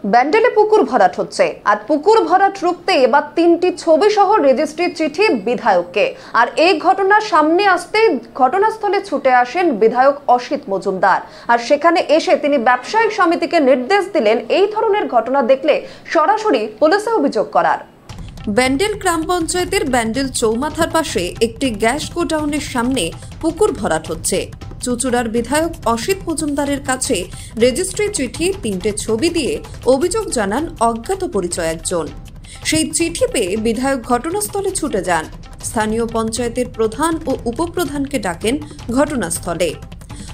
ব্যান্ডেলে পুকুর ভরাট হচ্ছে আর পুকুর ভরাট রুখতে এবার 3টি ছবি সহ রেজিস্ট্রির চিঠি বিধায়ককে। আর এই ঘটনা সামনে আসতে ঘটনাস্থলে ছুটে আসেন বিধায়ক অসিত মজুমদার। আর সেখানে এসে তিনি ব্যবসায়িক সমিতিকে নির্দেশ দিলেন এই ধরনের ঘটনা দেখলে সরাসরি পুলিশে অভিযোগ করার। ব্যান্ডেল গ্রাম পঞ্চায়েতের ব্যান্ডেল চৌমাথার পাশে একটি গ্যাস গোডাউনের সামনে পুকুর ভরাট হচ্ছে। চুচুড়ার বিধায়ক অসিত মজুমদারের কাছে রেজিস্ট্রি চিঠি 3টে ছবি দিয়ে অভিযোগ জানান অজ্ঞাত পরিচয় একজন। সেই চিঠি পেয়ে বিধায়ক ঘটনাস্থলে ছুটে যান। স্থানীয় পঞ্চায়েতের প্রধান ও উপপ্রধানকে ডাকেন ঘটনাস্থলে।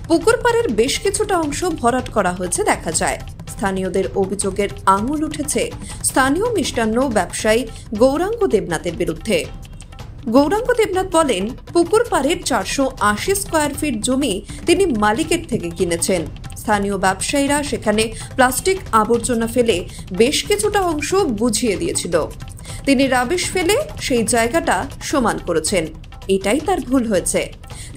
পুকুর পাড়ের বেশ কিছুটা অংশ ভরাট করা হয়েছে দেখা যায়। স্থানীয়দের অভিযোগের আঙুল উঠেছে স্থানীয় মিষ্টান্ন ব্যবসায়ী গৌরাঙ্গ দেবনাথের বিরুদ্ধে। গৌরাঙ্গ দেবনাথ বলেন, পুকুর পাড়ের 480 স্কোয়ার ফিট জমি তিনি মালিকের থেকে কিনেছেন। স্থানীয় ব্যবসায়ীরা সেখানে প্লাস্টিক আবর্জনা ফেলে বেশ কিছুটা অংশ বুঝিয়ে দিয়েছিল। তিনি রাবিশ ফেলে সেই জায়গাটা সমান করেছেন। এটাই তার ভুল হয়েছে।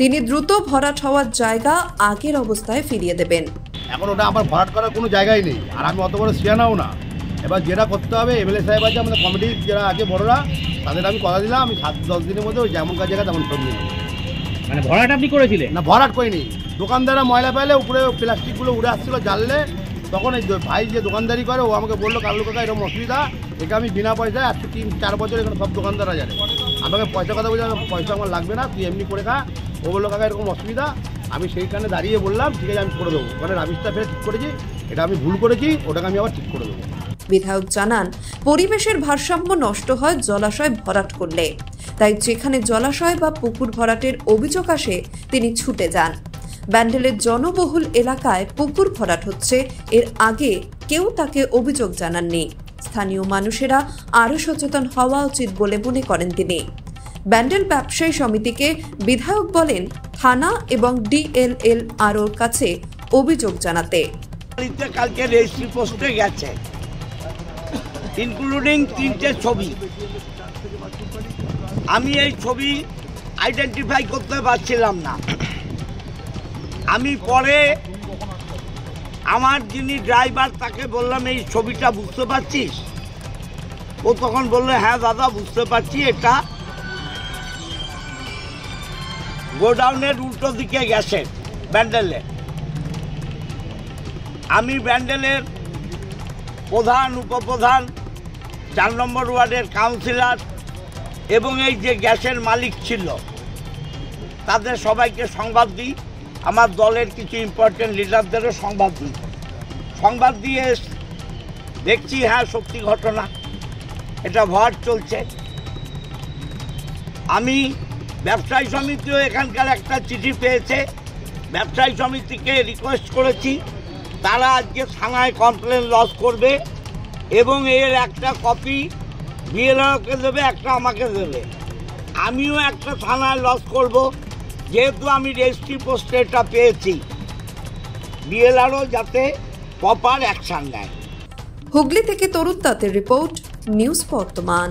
তিনি দ্রুত ভরাট হওয়ার জায়গা আগের অবস্থায় ফিরিয়ে দেবেন। এখন ওটা আমার ভরাট করার কোনো জায়গাই নেই, আর আমি অত বড় সিয়ানাও না। এবার যেটা করতে হবে, এমএলএ সাহেব আছে, আমাদের কমিটির যারা আছে বড়রা, তাদের আমি কথা দিলাম, আমি 7-10 দিনের মধ্যে ওই যেমন কাজ জায়গা তেমন সব নিয়ে নেব। মানে ভরাট আপনি করেছিলেন? না, ভরাট করিনি। দোকানদাররা ময়লা পেলে উপরে প্লাস্টিকগুলো উড়ে আসছিলো জানলে, তখন এই ভাই যে দোকানদারি করে ও আমাকে বললো, কালু কাকা এরকম অসুবিধা, এটা আমি বিনা পয়সায় আজকে 3-4 বছর এখানে সব দোকানদাররা জানে। আমাকে পয়সা কথা বলছে, পয়সা আমার লাগবে না, তুই এমনি করে খা। ও বললো, কাকা এরকম অসুবিধা। আমি সেইখানে দাঁড়িয়ে বললাম, ঠিক আছে আমি করে দেবো। ওখানে রাবিশটা ফেলে ঠিক করেছি, এটা আমি ভুল করেছি, ওটাকে আমি আবার ঠিক করে দেবো। বিধায়ক জানান, পরিবেশের ভারসাম্য নষ্ট হয় জলাশয় ভরাট করলে। তাই যেখানে জলাশয় বা পুকুর ভরাটের অভিযোগ আসে তিনি ছুটে যান। ব্যান্ডেলের জনবহুল এলাকায় পুকুর ভরাট হচ্ছে, এর আগে কেউ তাকে অভিযোগ জানাননি। স্থানীয় মানুষেরা আরও সচেতন হওয়া উচিত বলে মনে করেন তিনি। ব্যান্ডেল ব্যবসায়ী সমিতিকে বিধায়ক বলেন থানা এবং DLLROর কাছে অভিযোগ জানাতে। কালকে রেজিস্ট্রি পোস্টে গেছে, ইনক্লুডিং 3টে ছবি। আমি এই ছবি আইডেন্টিফাই করতে পারছিলাম না। আমি পরে আমার যিনি ড্রাইভার তাকে বললাম, এই ছবিটা বুঝতে পারছিস? ও তখন বললো, হ্যাঁ দাদা বুঝতে পারছি, এটা গোডাউনের উল্টো দিকে গেছে ব্যান্ডেলে। আমি ব্যান্ডেলের প্রধান, উপপ্রধান, 4 নম্বর ওয়ার্ডের কাউন্সিলর এবং এই যে গ্যাসের মালিক ছিল তাদের সবাইকে সংবাদ দিই। আমার দলের কিছু ইম্পর্টেন্ট লিডারদেরও সংবাদ দিয়ে দেখছি, হ্যাঁ সত্যি ঘটনা, এটা ভরাট চলছে। আমি ব্যবসায়ী সমিতিও এখানকার একটা চিঠি পেয়েছে, ব্যবসায়ী সমিতিকে রিকোয়েস্ট করেছি তারা আজকে থানায় কমপ্লেন লজ করবে এবং এর একটা কপি বিএলআরওকে দেবে, একটা আমাকে দেবে। আমিও একটা থানায় লজ করব, যেহেতু আমি রেজিস্ট্রি পোস্টে এটা পেয়েছি। বিএলআরও যাতে প্রপার অ্যাকশন নেয়। হুগলি থেকে তরুণ তাঁতের রিপোর্ট, নিউজ বর্তমান।